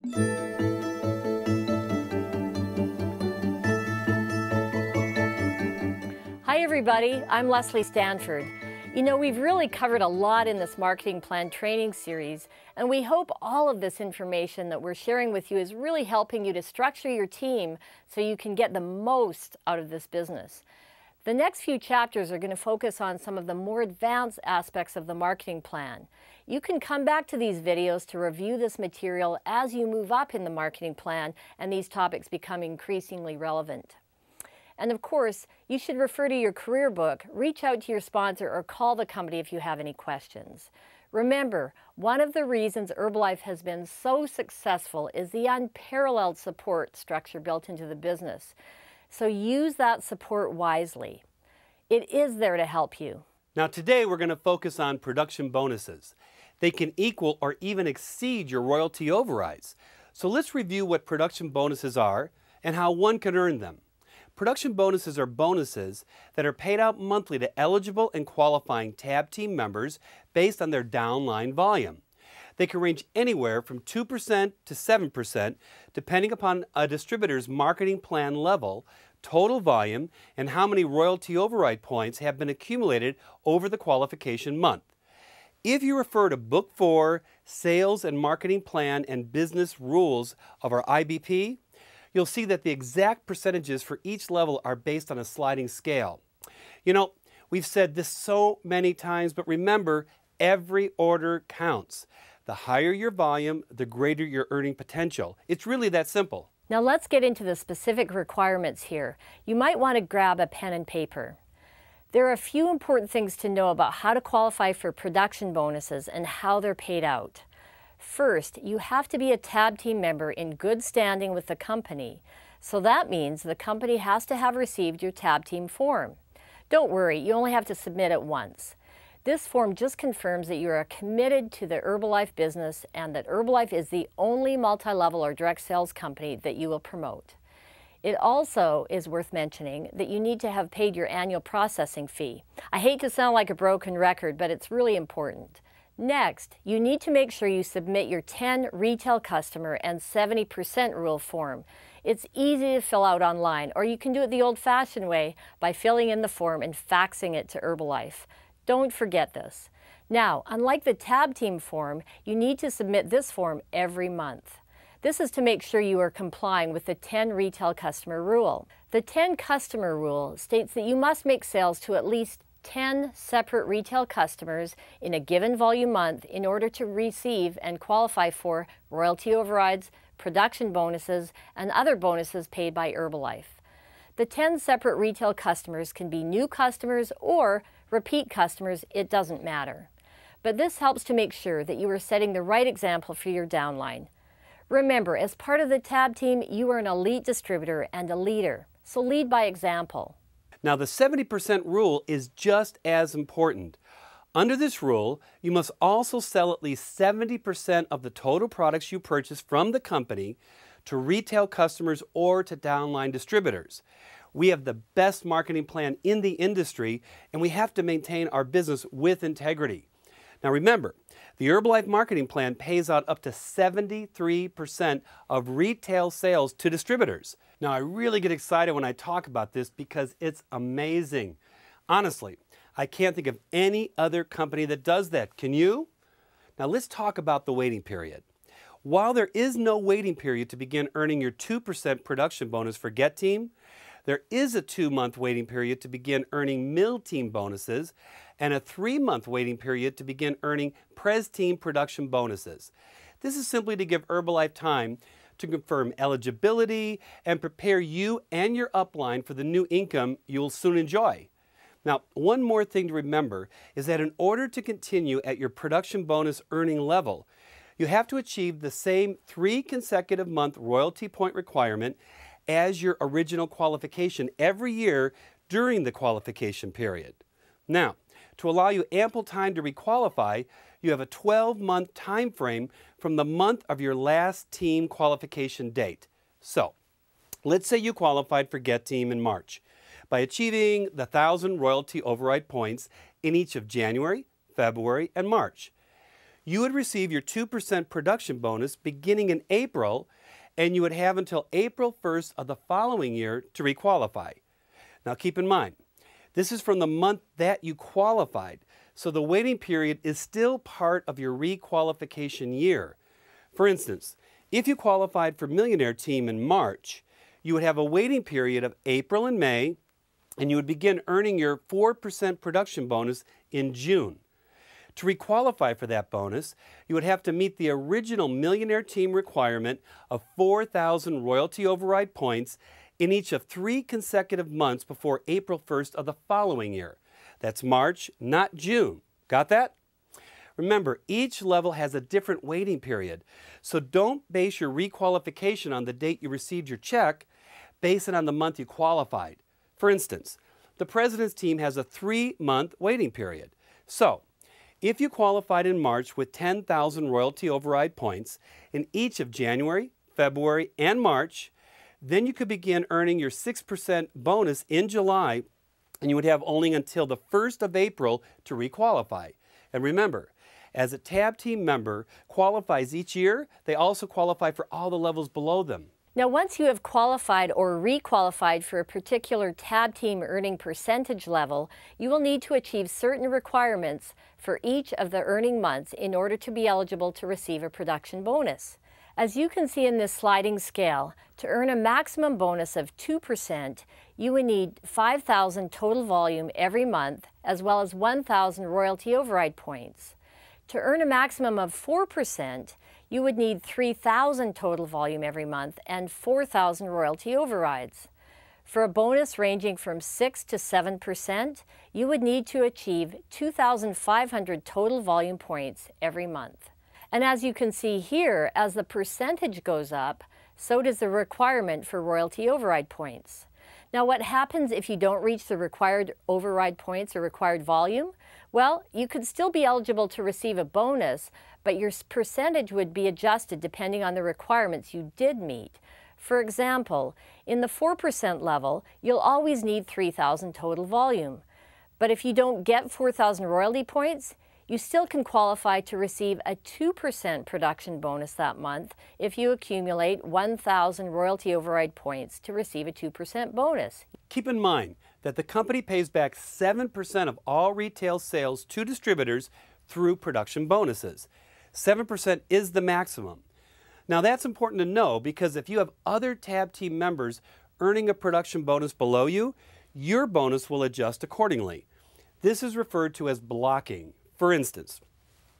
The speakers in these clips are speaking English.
Hi everybody, I'm Leslie Stanford. You know, we've really covered a lot in this marketing plan training series, and we hope all of this information that we're sharing with you is really helping you to structure your team so you can get the most out of this business. The next few chapters are going to focus on some of the more advanced aspects of the marketing plan. You can come back to these videos to review this material as you move up in the marketing plan and these topics become increasingly relevant. And of course, you should refer to your career book, reach out to your sponsor, or call the company if you have any questions. Remember, one of the reasons Herbalife has been so successful is the unparalleled support structure built into the business. So use that support wisely. It is there to help you. Now today we're going to focus on production bonuses. They can equal or even exceed your royalty overrides. So let's review what production bonuses are and how one can earn them. Production bonuses are bonuses that are paid out monthly to eligible and qualifying TAB team members based on their downline volume. They can range anywhere from 2% to 7% depending upon a distributor's marketing plan level, total volume, and how many royalty override points have been accumulated over the qualification month. If you refer to Book 4, Sales and Marketing Plan and Business Rules of our IBP, you'll see that the exact percentages for each level are based on a sliding scale. You know, we've said this so many times, but remember, every order counts. The higher your volume, the greater your earning potential. It's really that simple. Now let's get into the specific requirements here. You might want to grab a pen and paper. There are a few important things to know about how to qualify for production bonuses and how they're paid out. First, you have to be a TAB team member in good standing with the company. So that means the company has to have received your TAB team form. Don't worry, you only have to submit it once. This form just confirms that you are committed to the Herbalife business and that Herbalife is the only multi-level or direct sales company that you will promote. It also is worth mentioning that you need to have paid your annual processing fee. I hate to sound like a broken record, but it's really important. Next, you need to make sure you submit your 10 retail customer and 70% rule form. It's easy to fill out online, or you can do it the old-fashioned way by filling in the form and faxing it to Herbalife. Don't forget this. Now, unlike the TAB team form, you need to submit this form every month. This is to make sure you are complying with the 10 retail customer rule. The 10 customer rule states that you must make sales to at least 10 separate retail customers in a given volume month in order to receive and qualify for royalty overrides, production bonuses, and other bonuses paid by Herbalife. The 10 separate retail customers can be new customers or repeat customers, it doesn't matter. But this helps to make sure that you are setting the right example for your downline. Remember, as part of the TAB team, you are an elite distributor and a leader, so lead by example. Now the 70% rule is just as important. Under this rule, you must also sell at least 70% of the total products you purchase from the company to retail customers or to downline distributors. We have the best marketing plan in the industry, and we have to maintain our business with integrity. Now remember, the Herbalife marketing plan pays out up to 73% of retail sales to distributors. Now I really get excited when I talk about this because it's amazing. Honestly, I can't think of any other company that does that. Can you? Now let's talk about the waiting period. While there is no waiting period to begin earning your 2% production bonus for Get Team, there is a 2-month waiting period to begin earning Mill Team bonuses and a 3-month waiting period to begin earning Pres Team production bonuses. This is simply to give Herbalife time to confirm eligibility and prepare you and your upline for the new income you'll soon enjoy. Now, one more thing to remember is that in order to continue at your production bonus earning level, you have to achieve the same 3 consecutive month royalty point requirement as your original qualification every year during the qualification period. Now, to allow you ample time to requalify, you have a 12-month time frame from the month of your last team qualification date. So, let's say you qualified for Get Team in March by achieving the 1,000 royalty override points in each of January, February, and March. you would receive your 2% production bonus beginning in April, and you would have until April 1st of the following year to requalify. Now keep in mind, this is from the month that you qualified, so the waiting period is still part of your requalification year. For instance, if you qualified for Millionaire Team in March, you would have a waiting period of April and May, and you would begin earning your 4% production bonus in June. To requalify for that bonus, you would have to meet the original Millionaire Team requirement of 4,000 royalty override points in each of 3 consecutive months before April 1st of the following year. That's March, not June. Got that? Remember, each level has a different waiting period, so don't base your requalification on the date you received your check. Base it on the month you qualified. For instance, the President's Team has a 3-month waiting period. So, if you qualified in March with 10,000 royalty override points in each of January, February, and March, then you could begin earning your 6% bonus in July, and you would have only until the 1st of April to requalify. And remember, as a TAB team member qualifies each year, they also qualify for all the levels below them. Now, once you have qualified or requalified for a particular TAB team earning percentage level, you will need to achieve certain requirements for each of the earning months in order to be eligible to receive a production bonus. As you can see in this sliding scale, to earn a maximum bonus of 2%, you would need 5,000 total volume every month, as well as 1,000 royalty override points. To earn a maximum of 4%, you would need 3,000 total volume every month and 4,000 royalty overrides. For a bonus ranging from 6 to 7%, you would need to achieve 2,500 total volume points every month. And as you can see here, as the percentage goes up, so does the requirement for royalty override points. Now, what happens if you don't reach the required override points or required volume? Well, you could still be eligible to receive a bonus, but your percentage would be adjusted depending on the requirements you did meet. For example, in the 4% level, you'll always need 3,000 total volume. But if you don't get 4,000 royalty points, you still can qualify to receive a 2% production bonus that month if you accumulate 1,000 royalty override points to receive a 2% bonus. Keep in mind that the company pays back 7% of all retail sales to distributors through production bonuses. 7% is the maximum. Now that's important to know because if you have other TAB team members earning a production bonus below you, your bonus will adjust accordingly. This is referred to as blocking. For instance,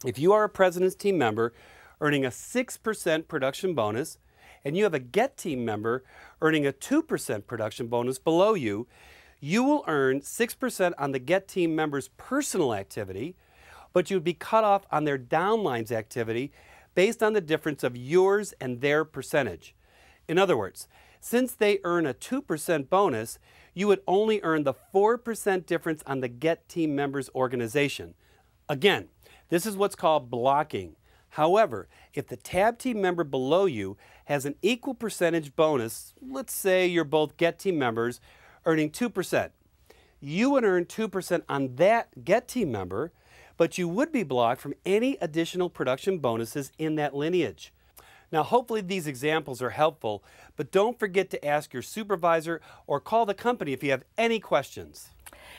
if you are a President's Team member earning a 6% production bonus and you have a GET team member earning a 2% production bonus below you, you will earn 6% on the GET team member's personal activity, but you would be cut off on their downline's activity based on the difference of yours and their percentage. In other words, since they earn a 2% bonus, you would only earn the 4% difference on the GET team member's organization. Again, this is what's called blocking. However, if the TAB team member below you has an equal percentage bonus, let's say you're both GET team members earning 2%, you would earn 2% on that GET team member, but you would be blocked from any additional production bonuses in that lineage. Now, hopefully these examples are helpful, but don't forget to ask your supervisor or call the company if you have any questions.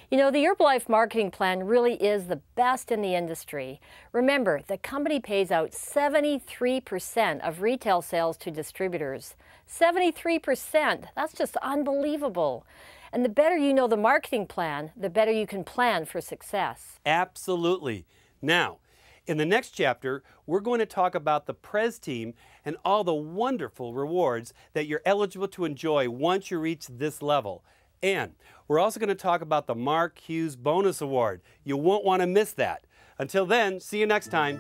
You know, the Herbalife marketing plan really is the best in the industry. Remember, the company pays out 73% of retail sales to distributors. 73%! That's just unbelievable. And the better you know the marketing plan, the better you can plan for success. Absolutely. Now, in the next chapter, we're going to talk about the Prez team and all the wonderful rewards that you're eligible to enjoy once you reach this level. And we're also going to talk about the Mark Hughes Bonus Award. You won't want to miss that. Until then, see you next time.